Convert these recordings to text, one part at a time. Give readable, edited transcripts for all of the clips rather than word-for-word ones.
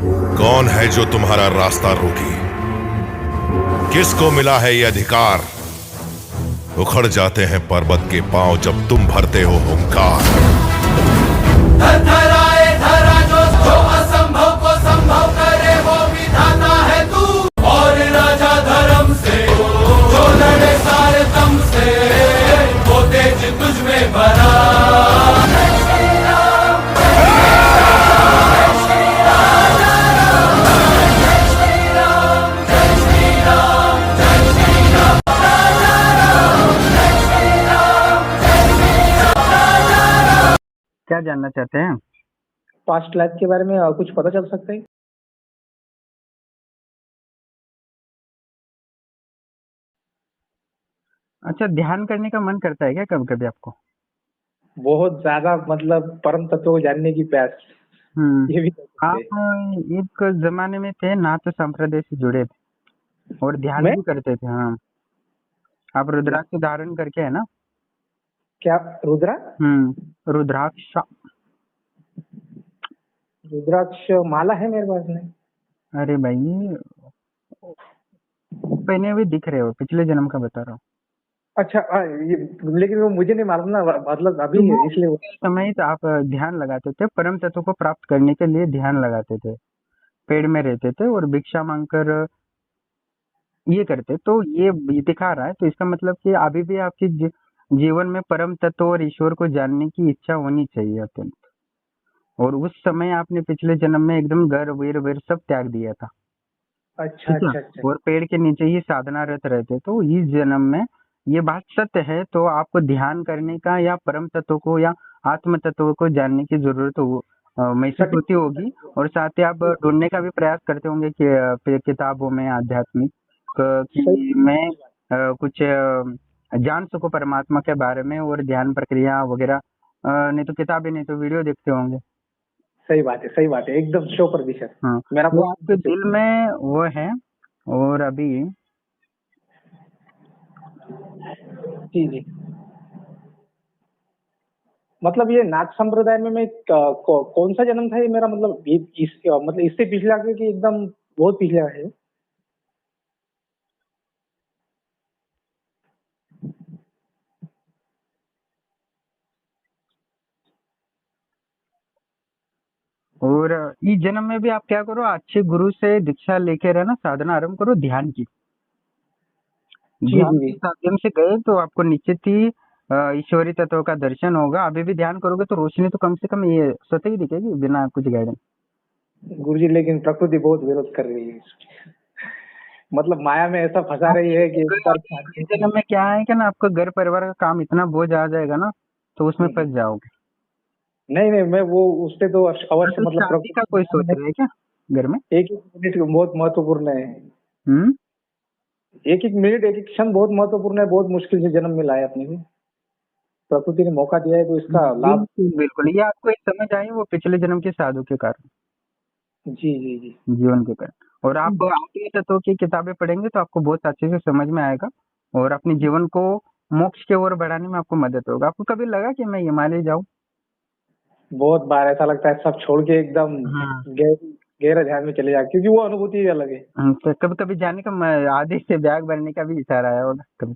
कौन है जो तुम्हारा रास्ता रोकी? किसको मिला है ये अधिकार? उखड़ जाते हैं पर्वत के पांव जब तुम भरते हो हुंकार। धराए धरा जो असंभव को संभव करे वो विधाता है तू। और राजा धर्म से जो लड़े सारे दम से वो तेज तुझ में भरा। क्या जानना चाहते हैं? पास्ट लाइफ के बारे में कुछ पता चल सकता है? अच्छा, ध्यान करने का मन करता है क्या कभी कभी आपको? बहुत ज्यादा, मतलब परम तत्व को जानने की प्यास, ये भी कह सकते हैं। आप एक जमाने में थे ना, तो संप्रदाय से जुड़े थे और ध्यान मैं भी करते थे। हाँ, आप रुद्राक्ष धारण करके है ना? क्या रुद्रा? रुद्राक्ष। रुद्राक्ष माला है मेरे पास में। अरे भाई, पहने हुए दिख रहे हो, पिछले जन्म का बता रहा हूँ। अच्छा, ये लेकिन वो मुझे नहीं मालूम ना, मतलब अभी तो वो इसलिए समय तो आप ध्यान लगाते थे, परम तत्व को प्राप्त करने के लिए ध्यान लगाते थे, पेड़ में रहते थे और भिक्षा मांगकर ये करते। तो ये दिखा रहा है, तो इसका मतलब कि अभी भी आपकी जीवन में परम तत्व और ईश्वर को जानने की इच्छा होनी चाहिए अत्यंत। और उस समय आपने पिछले जन्म में एकदम घर वीर वीर सब त्याग दिया था। अच्छा ठीक है, अच्छा अच्छा। और पेड़ के नीचे ही साधनारत रहते। तो इस जन्म में ये बात सत्य है, तो आपको ध्यान करने का या परम तत्व को या आत्म तत्व को जानने की जरूरत महसूस होती होगी। और साथ ही आप ढूंढने का भी प्रयास करते होंगे कि किताबों में आध्यात्मिक कि मैं कुछ जान सकूं परमात्मा के बारे में और ध्यान प्रक्रिया वगैरह। नहीं तो किताबें, नहीं तो वीडियो देखते होंगे। सही बात है, सही बात है, एकदम 100%। हाँ, मेरा तो आपके दिल में वो है। और अभी जी जी, मतलब ये नाथ संप्रदाय में मैं कौन सा जन्म था ये मेरा, मतलब मतलब इससे पिछला कि एकदम बहुत पिछला है? और इस जन्म में भी आप क्या करो, अच्छे गुरु से दीक्षा लेके रहना, साधना आरंभ करो ध्यान की। जी ध्यान जी के जी। माध्यम से गए तो आपको निश्चित ही ईश्वरी तत्व का दर्शन होगा। अभी भी ध्यान करोगे तो रोशनी तो कम से कम ये स्वतः ही दिखेगी बिना कुछ गाइडेंस। गुरुजी, लेकिन प्रकृति बहुत विरोध कर रही है, मतलब माया में ऐसा फंसा रही है कि एक बार इस जन्म में क्या है कि ना, आपका घर परिवार का काम इतना बोझ आ जाएगा ना, तो उसमें फंस जाओगे। नहीं नहीं, मैं वो उस पे तो अवश्य, तो मतलब शादी का कोई सोच रहे है क्या घर में? एक एक मिनट बहुत महत्वपूर्ण है। हम्म एक एक मिनट, एक एक क्षण बहुत महत्वपूर्ण है। बहुत मुश्किल से जन्म मिला है अपने को, प्रकृति ने मौका दिया है, तो इसका लाभ। बिल्कुल बिल्कुल, ये आपको एक समझ आई, वो पिछले जन्म के साधु के कारण, जी जी जी। जीवन के कारण। और आप आत्मीय तत्व की किताबें पढ़ेंगे तो आपको बहुत अच्छे से समझ में आएगा और अपने जीवन को मोक्ष की ओर बढ़ाने में आपको मदद होगा। आपको कभी लगा कि मैं हिमालय जाऊं? बहुत बार ऐसा लगता है सब छोड़ के एकदम हाँ। गहरा ध्यान में चले जाए, क्योंकि वो अनुभूति ही अलग है। तो कभी कभी जाने का आधे से बैग भरने का भी विचार आया होगा कभी?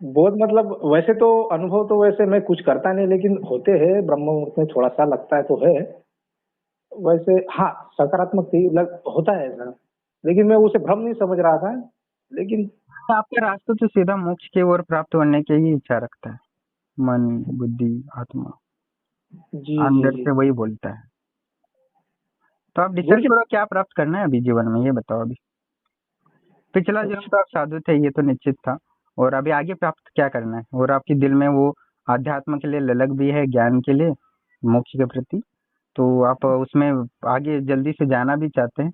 बहुत, मतलब वैसे तो अनुभव तो वैसे मैं कुछ करता नहीं, लेकिन होते हैं ब्रह्म मुहूर्त में, थोड़ा सा लगता है तो है। वैसे हाँ, सकारात्मक ही होता है ऐसा, लेकिन मैं उसे भ्रम नहीं समझ रहा था। लेकिन आपका रास्ता तो सीधा मोक्ष की ओर प्राप्त होने की ही इच्छा रखता है। मन, बुद्धि, आत्मा जी जी अंदर जी। से वही बोलता है। तो आप डिसाइड गुरुजी, करो क्या प्राप्त करना है अभी जीवन में, ये बताओ अभी। पिछला जन्म तो आप साधु थे, ये तो निश्चित था। और अभी आगे प्राप्त क्या करना है? और आपके दिल में वो अध्यात्म के लिए ललक भी है, ज्ञान के लिए, मोक्ष के प्रति। तो आप उसमें आगे जल्दी से जाना भी चाहते हैं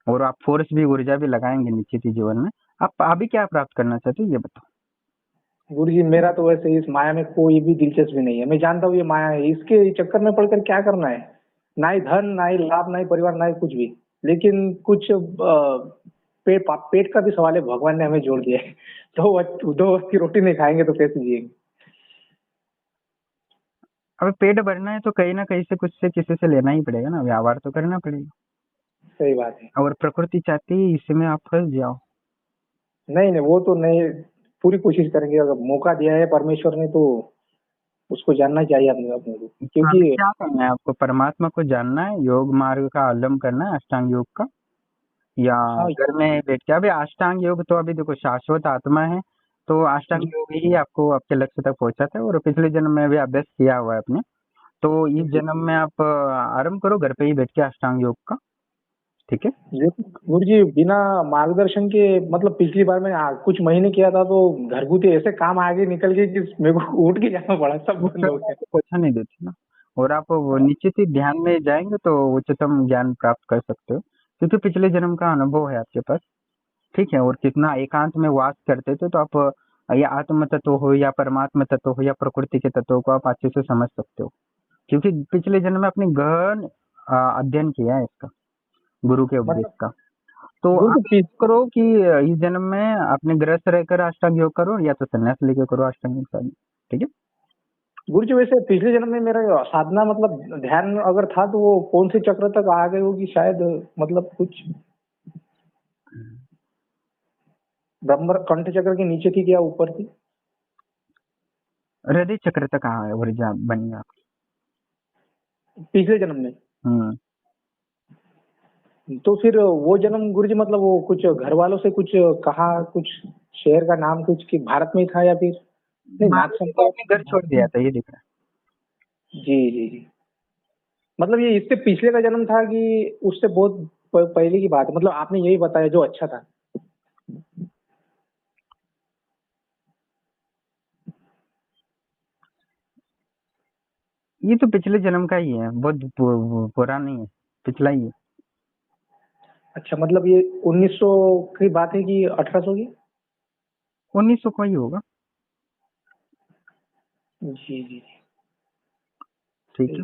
और आप फोर्स भी, ऊर्जा भी लगाएंगे निश्चित ही जीवन में। आप अभी क्या प्राप्त करना चाहते हैं, ये बताओ। गुरुजी, मेरा तो वैसे इस माया में कोई भी दिलचस्पी नहीं है। मैं जानता हूँ ये माया है, इसके चक्कर में पड़कर क्या करना है? ना ही धन, ना ही लाभ, ना ही परिवार, ना ही कुछ भी। लेकिन कुछ पेट का भी सवाल है, भगवान ने हमें जोड़ दिया है। दो वक्त की रोटी नहीं खाएंगे तो कैसे जिएंगे? अब पेट भरना है तो कहीं ना कहीं से, कुछ से किसी से लेना ही पड़ेगा ना, व्यवहार तो करना पड़ेगा। सही बात है। और प्रकृति चाहती है इसमें आप फंस जाओ। नहीं नहीं, वो तो नहीं, पूरी कोशिश करेंगे, अगर मौका दिया है परमेश्वर ने तो उसको जानना चाहिए अपने अपने को, तो अभी क्योंकि क्या करना है आपको? परमात्मा को जानना है, योग मार्ग का अवलंबन करना है, अष्टांग योग का, या हाँ घर में बैठ के? अभी अष्टांग योग तो अभी देखो शाश्वत आत्मा है, तो अष्टांग योग ही आपको आपके लक्ष्य तक पहुंचाता है, और पिछले जन्म में भी अभ्यास किया हुआ है आपने, तो इस जी। जन्म में आप आरंभ करो घर पे ही बैठ के अष्टांग योग का। ठीक है। ये गुरु जी बिना मार्गदर्शन के, मतलब पिछली बार मैंने कुछ महीने किया था तो घरगुती ऐसे काम आगे निकल गए कि मेरे को उठ के जाना पड़ा, सब उस बंद हो समय गया। आपको पोछा नहीं देती ना, और आप वो निश्चित ही ध्यान में जाएंगे तो उच्चतम ज्ञान प्राप्त कर सकते हो, क्योंकि पिछले जन्म का अनुभव है आपके पास। ठीक है। और कितना एकांत में वास करते थे, तो आप या आत्म तत्व हो या परमात्मा तत्व हो या प्रकृति के तत्व को आप अच्छे से समझ सकते हो, क्योंकि पिछले जन्म में आपने गहन अध्ययन किया है इसका, गुरु के उपदेश मतलब का। तो गुरु आप जी करो कि इस जन्म में अपने गृहस्थ रहकर अष्टांग योग करो, या तो संन्यास लेके करो अष्टांग योग साधना। ठीक है। गुरु जी वैसे पिछले जन्म में मेरा साधना, मतलब ध्यान अगर था तो वो कौन से चक्र तक आ गए होगी शायद, मतलब कुछ ब्रह्म कंठ चक्र के नीचे थी क्या ऊपर थी? हृदय चक्र तक ऊर्जा बनी आपकी। पिछले जन्म में। हम्म। तो फिर वो जन्म गुरु जी, मतलब वो कुछ घर वालों से कुछ कहा, कुछ शहर का नाम कुछ कि भारत में ही था या फिर नहीं, नाथ भारत में तो आपने घर छोड़ दिया संप्रदाय। था, ये दिख रहा जी जी जी। मतलब ये इससे पिछले का जन्म था कि उससे बहुत पहले की बात है? मतलब आपने यही बताया जो अच्छा था। है। ये तो पिछले जन्म का ही है, बहुत पुराना नहीं है, पिछला ही है। अच्छा, मतलब ये 1900 की बात है कि 1800 की? 1900 का ही होगा। जी जी ठीक है।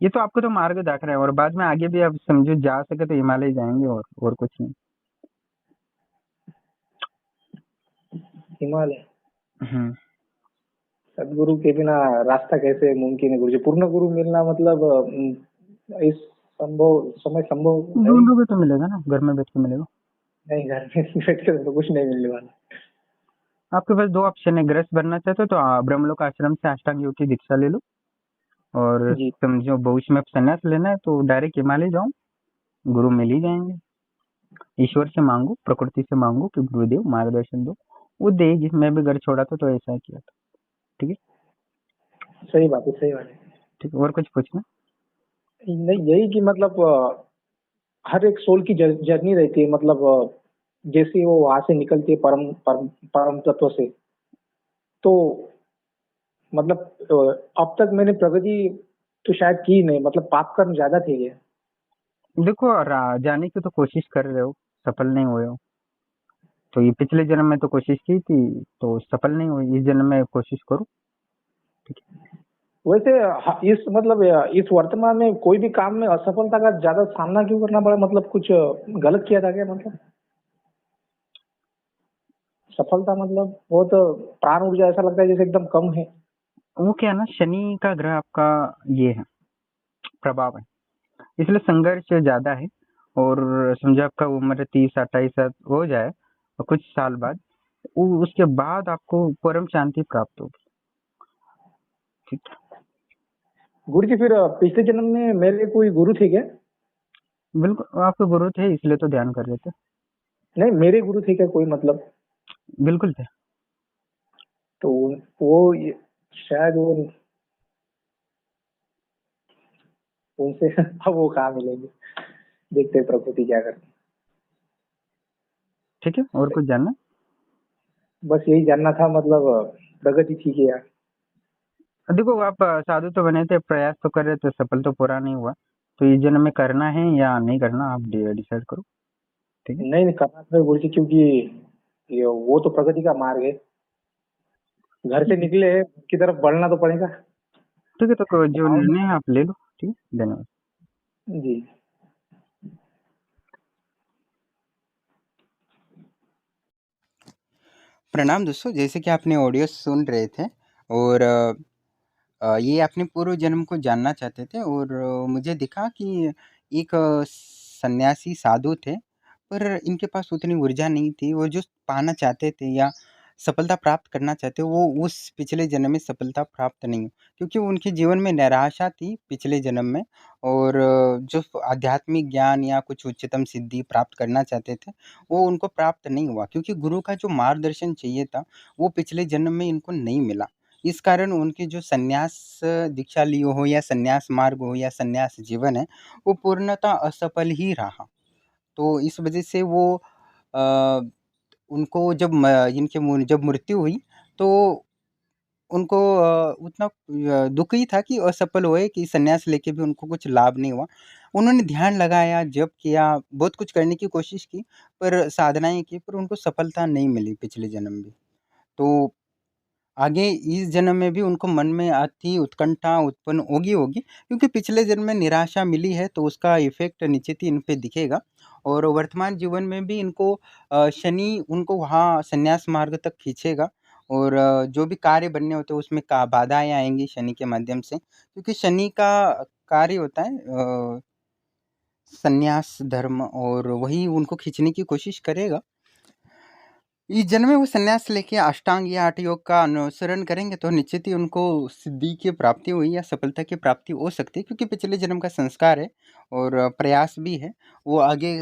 ये तो आपको तो मार्ग दिख रहा है, और बाद में आगे भी आप समझो जा सके तो हिमालय जाएंगे, और कुछ नहीं। हिमालय। हम्म। सदगुरु के बिना रास्ता कैसे मुमकिन है गुरु जी? पूर्ण गुरु मिलना मतलब इस संभव समय संभव है नहीं। ढूंढोगे तो मिलेगा ना, घर में बैठ के मिलेगा। नहीं, घर में बैठ के तो कुछ नहीं मिलने वाला। आपके पास दो ऑप्शन है, गृहस्थ बनना चाहते हो तो ब्रह्मलोक आश्रम से अष्टांग योग की दीक्षा ले लो, और जी। समझो भविष्य में संन्यास लेना है तो डायरेक्ट हिमालय जाओ, गुरु मिल ही जाएंगे। ईश्वर से मांगो, प्रकृति से मांगो कि गुरुदेव मार्गदर्शन दो, वो देगी। मैं भी घर छोड़ा था तो ऐसा ही किया था। ठीक है। सही बात है, सही बात है। ठीक है। और कुछ पूछना? नहीं, यही कि मतलब हर एक सोल की जर्नी रहती है, मतलब जैसे वो वहां से निकलती है परम परम परम तत्व से, तो मतलब अब तक मैंने प्रगति तो शायद की नहीं, मतलब पाप कर्म ज्यादा थे ये। देखो, जाने की तो कोशिश कर रहे हो, सफल नहीं हुए हो, तो ये पिछले जन्म में तो कोशिश की थी तो सफल नहीं हुई, इस जन्म में कोशिश करो। ठीक है। वैसे इस मतलब इस वर्तमान में कोई भी काम में असफलता का ज्यादा सामना क्यों करना पड़ा? मतलब कुछ गलत किया था क्या? मतलब सफलता मतलब बहुत प्राण ऊर्जा ऐसा लगता है जैसे एकदम कम है। वो क्या है ना, शनि का ग्रह आपका ये है, प्रभाव है, इसलिए संघर्ष ज्यादा है। और समझो आपका उम्र 30-28 हो जाए और कुछ साल बाद, उसके बाद आपको परम शांति प्राप्त होगी। ठीक है। गुरु जी फिर पिछले जन्म में मेरे कोई गुरु थे क्या? बिल्कुल, आपके गुरु थे इसलिए तो ध्यान कर रहे थे। नहीं, मेरे गुरु थे क्या कोई, मतलब? बिल्कुल थे। तो वो शायद वो उनसे अब वो कहाँ मिलेंगे? देखते हैं प्रकृति क्या करती ठीक है। और कुछ जानना? है। बस यही जानना था, मतलब प्रगति ठीक है यार। देखो, आप साधु तो बने थे, प्रयास तो कर रहे थे, सफल तो पूरा नहीं हुआ, तो इस जन्म में करना है या नहीं करना आप डिसाइड करो। ठीक है। नहीं नहीं, करना था गुरु जी, क्योंकि ये वो तो प्रगति का मार्ग है। घर से निकले हैं, की तरफ बढ़ना तो पड़ेगा। ठीक है, तो जो आओ। निर्णय है आप ले लो। ठीक है, धन्यवाद। जी। प्रणाम दोस्तों, जैसे कि आपने ऑडियो सुन रहे थे, और ये अपने पूर्व जन्म को जानना चाहते थे, और मुझे दिखा कि एक सन्यासी साधु थे, पर इनके पास उतनी ऊर्जा नहीं थी। वो जो पाना चाहते थे या सफलता प्राप्त करना चाहते, वो उस पिछले जन्म में सफलता प्राप्त नहीं हुई, क्योंकि उनके जीवन में निराशा थी पिछले जन्म में। और जो आध्यात्मिक ज्ञान या कुछ उच्चतम सिद्धि प्राप्त करना चाहते थे, वो उनको प्राप्त नहीं हुआ, क्योंकि गुरु का जो मार्गदर्शन चाहिए था, वो पिछले जन्म में इनको नहीं मिला। इस कारण उनकी जो संन्यास दीक्षा ली हो या संन्यास मार्ग हो या संन्यास जीवन है, वो पूर्णतः असफल ही रहा। तो इस वजह से वो अ, उनको जब मृत्यु हुई, तो उनको उतना दुःख ही था कि असफल हुए, कि संन्यास लेके भी उनको कुछ लाभ नहीं हुआ। उन्होंने ध्यान लगाया, जप किया, बहुत कुछ करने की कोशिश की, पर साधनाएँ की, पर उनको सफलता नहीं मिली पिछले जन्म में। तो आगे इस जन्म में भी उनको मन में अति उत्कंठा उत्पन्न होगी, क्योंकि पिछले जन्म में निराशा मिली है, तो उसका इफ़ेक्ट निश्चित ही इन पे दिखेगा। और वर्तमान जीवन में भी इनको शनि उनको वहाँ संन्यास मार्ग तक खींचेगा। और जो भी कार्य बनने होते हैं उसमें का बाधाएँ आएँगी शनि के माध्यम से, क्योंकि शनि का कार्य होता है संन्यास धर्म, और वही उनको खींचने की कोशिश करेगा। इस जन्म में वो संन्यास लेके अष्टांग या हठ योग का अनुसरण करेंगे, तो निश्चित ही उनको सिद्धि की प्राप्ति हुई या सफलता की प्राप्ति हो सकती है, क्योंकि पिछले जन्म का संस्कार है और प्रयास भी है, वो आगे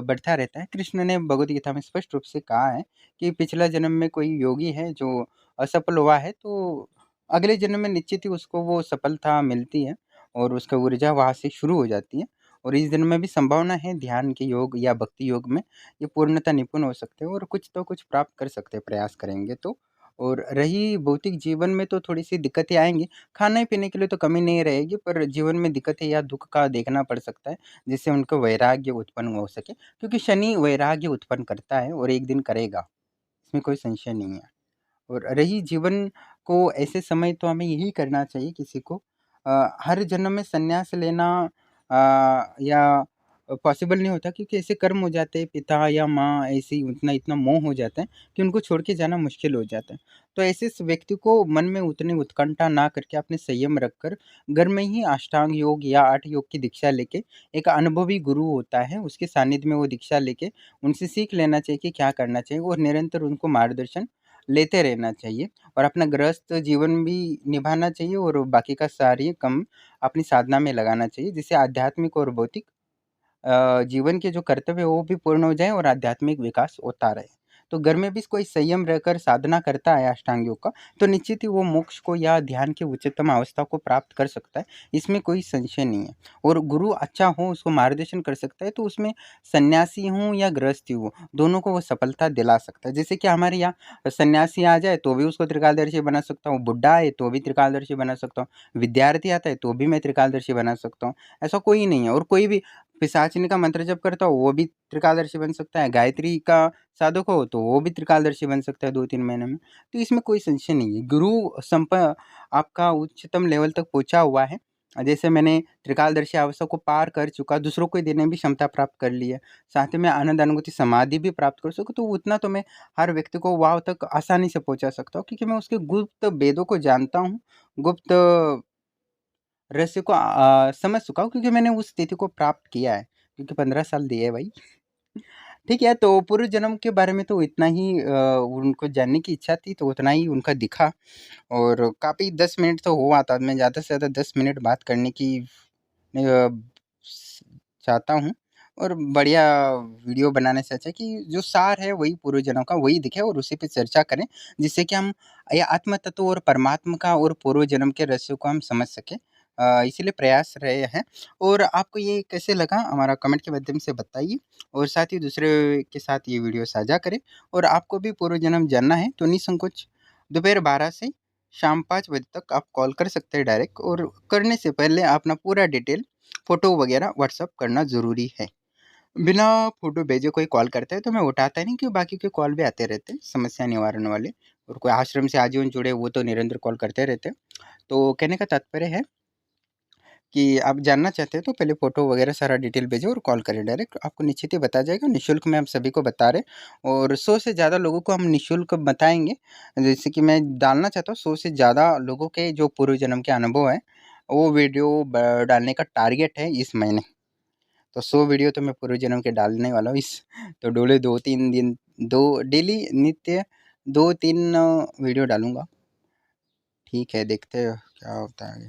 बढ़ता रहता है। कृष्ण ने भगवद गीता में स्पष्ट रूप से कहा है कि पिछला जन्म में कोई योगी है जो असफल हुआ है, तो अगले जन्म में निश्चित ही उसको वो सफलता मिलती है और उसका ऊर्जा वहाँ से शुरू हो जाती है। और इस जन्म में भी संभावना है ध्यान के योग या भक्ति योग में ये पूर्णतः निपुण हो सकते हैं और कुछ तो कुछ प्राप्त कर सकते हैं प्रयास करेंगे तो। और रही भौतिक जीवन में, तो थोड़ी सी दिक्कतें आएंगी, खाने पीने के लिए तो कमी नहीं रहेगी, पर जीवन में दिक्कतें या दुख का देखना पड़ सकता है, जिससे उनको वैराग्य उत्पन्न हो सके, क्योंकि शनि वैराग्य उत्पन्न करता है और एक दिन करेगा, इसमें कोई संशय नहीं है। और रही जीवन को ऐसे समय, तो हमें यही करना चाहिए किसी को हर जन्म में संन्यास लेना या पॉसिबल नहीं होता, क्योंकि ऐसे कर्म हो जाते हैं, पिता या माँ ऐसे ही उतना इतना मोह हो जाता है कि उनको छोड़ के जाना मुश्किल हो जाता है। तो ऐसे व्यक्ति को मन में उतनी उत्कंठा ना करके अपने संयम रखकर घर में ही अष्टांग योग या 8 योग की दीक्षा लेके, एक अनुभवी गुरु होता है उसके सानिध्य में वो दीक्षा लेके उनसे सीख लेना चाहिए कि क्या करना चाहिए, और निरंतर उनको मार्गदर्शन लेते रहना चाहिए। और अपना गृहस्थ जीवन भी निभाना चाहिए और बाकी का सारी कम अपनी साधना में लगाना चाहिए, जिससे आध्यात्मिक और भौतिक जीवन के जो कर्तव्य है वो भी पूर्ण हो जाए और आध्यात्मिक विकास होता रहे। तो घर में भी कोई संयम रहकर साधना करता है अष्टांग योग का, तो निश्चित ही वो मोक्ष को या ध्यान की उच्चतम अवस्था को प्राप्त कर सकता है, इसमें कोई संशय नहीं है। और गुरु अच्छा हो, उसको मार्गदर्शन कर सकता है, तो उसमें सन्यासी हो या गृहस्थी हो, दोनों को वो सफलता दिला सकता है। जैसे कि हमारे यहाँ सन्यासी आ जाए तो भी उसको त्रिकालदर्शी बना सकता हूँ, बुढ़ा है तो भी त्रिकालदर्शी बना सकता हूँ, विद्यार्थी आता है तो भी मैं त्रिकालदर्शी बना सकता हूँ, ऐसा कोई नहीं है। और कोई भी पिशाचिनी का मंत्र जप करता हो वो भी त्रिकालदर्शी बन सकता है, गायत्री का साधक हो तो वो भी त्रिकालदर्शी बन सकता है 2-3 महीने में। तो इसमें कोई संशय नहीं है। गुरु आपका उच्चतम लेवल तक पहुँचा हुआ है। जैसे मैंने त्रिकालदर्शी अवस्था को पार कर चुका, दूसरों को देने भी क्षमता प्राप्त कर ली है, साथ में आनंद अनुभूति समाधि भी प्राप्त कर सकूँ, तो उतना तो मैं हर व्यक्ति को वहाँ तक आसानी से पहुँचा सकता हूँ, क्योंकि मैं उसके गुप्त वेदों को जानता हूँ, गुप्त रहस्य को समझ चुका हूँ, क्योंकि मैंने उस स्थिति को प्राप्त किया है, क्योंकि 15 साल दिए हैं भाई। ठीक है, तो पूर्व जन्म के बारे में तो इतना ही उनको जानने की इच्छा थी, तो उतना ही उनका दिखा। और काफ़ी 10 मिनट तो हुआ था, मैं ज़्यादा से ज़्यादा 10 मिनट बात करने की चाहता हूँ। और बढ़िया वीडियो बनाने से अच्छा कि जो सार है वही पूर्व जन्म का वही दिखे और उसी पे चर्चा करें, जिससे कि हम ये आत्म तत्व और परमात्मा का और पूर्व जन्म के रहस्यों को हम समझ सकें। इसीलिए प्रयास रहे हैं। और आपको ये कैसे लगा हमारा कमेंट के माध्यम से बताइए, और साथ ही दूसरे के साथ ये वीडियो साझा करें। और आपको भी पूर्व जन्म जानना है तो निसंकोच दोपहर 12 से शाम 5 बजे तक आप कॉल कर सकते हैं डायरेक्ट, और करने से पहले अपना पूरा डिटेल फ़ोटो वगैरह व्हाट्सअप करना ज़रूरी है। बिना फ़ोटो भेजे कोई कॉल करता है तो मैं उठाता नहीं, क्योंकि बाकी के कॉल भी आते रहते हैं समस्या निवारण वाले, और कोई आश्रम से आजीवन जुड़े वो तो निरंतर कॉल करते रहते हैं। तो कहने का तात्पर्य है कि आप जानना चाहते हैं तो पहले फ़ोटो वगैरह सारा डिटेल भेजें और कॉल करें डायरेक्ट, आपको निश्चित ही बताया जाएगा। निःशुल्क में हम सभी को बता रहे हैं, और 100 से ज़्यादा लोगों को हम निःशुल्क बताएँगे। जैसे कि मैं डालना चाहता हूँ 100 से ज़्यादा लोगों के जो पूर्व जन्म के अनुभव हैं, वो वीडियो डालने का टारगेट है इस महीने। तो 100 वीडियो तो मैं पूर्व जन्म के डालने वाला हूँ इस, तो डोले 2-3 दिन, डेली नित्य 2-3 वीडियो डालूंगा। ठीक है, देखते हैं क्या होता है आगे।